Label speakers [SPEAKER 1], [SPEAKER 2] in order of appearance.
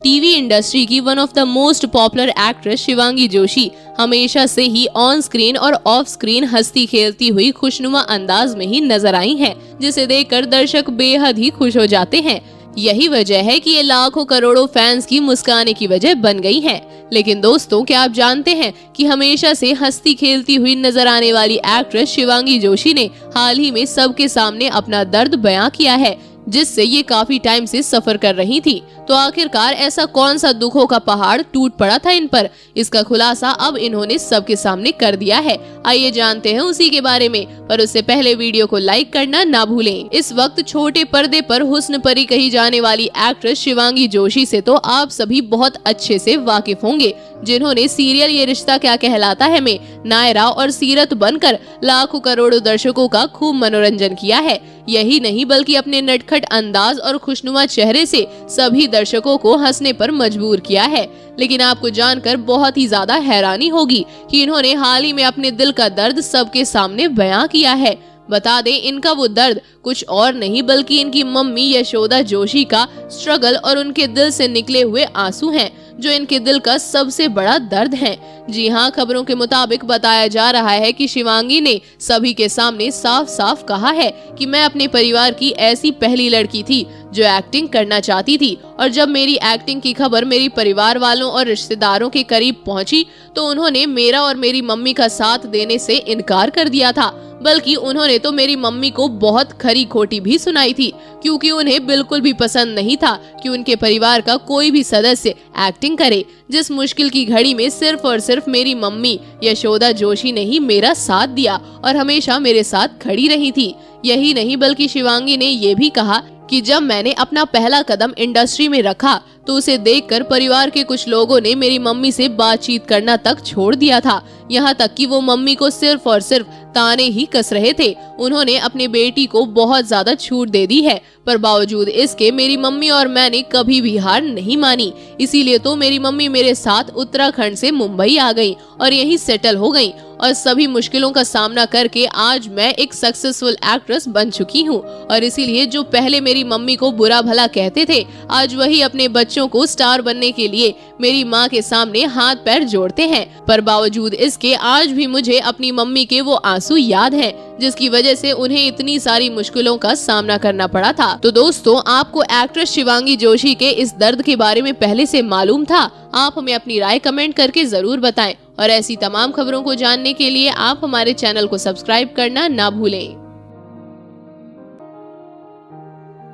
[SPEAKER 1] TV industry की one of the most popular actress Shivangi Joshi हमेशा से ही ऑन स्क्रीन और ऑफ स्क्रीन हंसती खेलती हुई खुशनुमा अंदाज में ही नजर आई हैं, जिसे देखकर दर्शक बेहद ही खुश हो जाते हैं। यही वजह है कि ये लाखों करोड़ों फैंस की मुस्काने की वजह बन गई है। लेकिन दोस्तों, क्या आप जानते हैं कि हमेशा से हंसती खेलती हुई नजर आने वाली एक्ट्रेस शिवांगी जोशी ने हाल ही में सबके सामने अपना दर्द बयां किया है, जिससे ये काफी टाइम से सफर कर रही थी। तो आखिरकार ऐसा कौन सा दुखों का पहाड़ टूट पड़ा था इन पर, इसका खुलासा अब इन्होंने सबके सामने कर दिया है। आइए जानते हैं उसी के बारे में, पर उससे पहले वीडियो को लाइक करना ना भूलें। इस वक्त छोटे पर्दे पर हुस्न परी कही जाने वाली एक्ट्रेस शिवांगी जोशी से तो आप सभी बहुत अच्छे से वाकिफ होंगे, जिन्होंने सीरियल ये रिश्ता क्या कहलाता है में नायरा और सीरत बनकर लाखों करोड़ों दर्शकों का खूब मनोरंजन किया है। यही नहीं बल्कि अपने नटखट अंदाज और खुशनुमा चेहरे से सभी दर्शकों को हंसने पर मजबूर किया है। लेकिन आपको जानकर बहुत ही ज्यादा हैरानी होगी कि इन्होंने हाल ही में अपने दिल का दर्द सबके सामने बयां किया है। बता दें, इनका वो दर्द कुछ और नहीं बल्कि इनकी मम्मी यशोदा जोशी का स्ट्रगल और उनके दिल से निकले हुए आंसू हैं, जो इनके दिल का सबसे बड़ा दर्द है। जी हाँ, खबरों के मुताबिक बताया जा रहा है कि शिवांगी ने सभी के सामने साफ साफ कहा है कि मैं अपने परिवार की ऐसी पहली लड़की थी जो एक्टिंग करना चाहती थी, और जब मेरी एक्टिंग की खबर मेरी परिवार वालों और रिश्तेदारों के करीब पहुंची तो उन्होंने मेरा और मेरी मम्मी का साथ देने से इनकार कर दिया था। बल्कि उन्होंने तो मेरी मम्मी को बहुत खरी खोटी भी सुनाई थी, क्योंकि उन्हें बिल्कुल भी पसंद नहीं था कि उनके परिवार का कोई भी सदस्य एक्टिंग करे। जिस मुश्किल की घड़ी में सिर्फ और सिर्फ मेरी मम्मी यशोदा जोशी ने ही मेरा साथ दिया और हमेशा मेरे साथ खड़ी रही थी। यही नहीं बल्कि शिवांगी ने ये भी कहा कि जब मैंने अपना पहला कदम इंडस्ट्री में रखा तो उसे देखकर परिवार के कुछ लोगों ने मेरी मम्मी से बातचीत करना तक छोड़ दिया था। यहाँ तक कि वो मम्मी को सिर्फ और सिर्फ ताने ही कस रहे थे। उन्होंने अपनी बेटी को बहुत ज्यादा छूट दे दी है, पर बावजूद इसके मेरी मम्मी और मैंने कभी भी हार नहीं मानी। इसीलिए तो मेरी मम्मी मेरे साथ उत्तराखंड से मुंबई आ गई और यहीं सेटल हो गई, और सभी मुश्किलों का सामना करके आज मैं एक सक्सेसफुल एक्ट्रेस बन चुकी हूँ। और इसीलिए जो पहले मेरी मम्मी को बुरा भला कहते थे, आज वही अपने बच्चों को स्टार बनने के लिए मेरी माँ के सामने हाथ पैर जोड़ते हैं। पर बावजूद इसके आज भी मुझे अपनी मम्मी के वो आंसू याद हैं, जिसकी वजह से उन्हें इतनी सारी मुश्किलों का सामना करना पड़ा था। तो दोस्तों, आपको एक्ट्रेस शिवांगी जोशी के इस दर्द के बारे में पहले से मालूम था? आप हमें अपनी राय कमेंट करके जरूर बताएं, और ऐसी तमाम खबरों को जानने के लिए आप हमारे चैनल को सब्सक्राइब करना ना भूलें।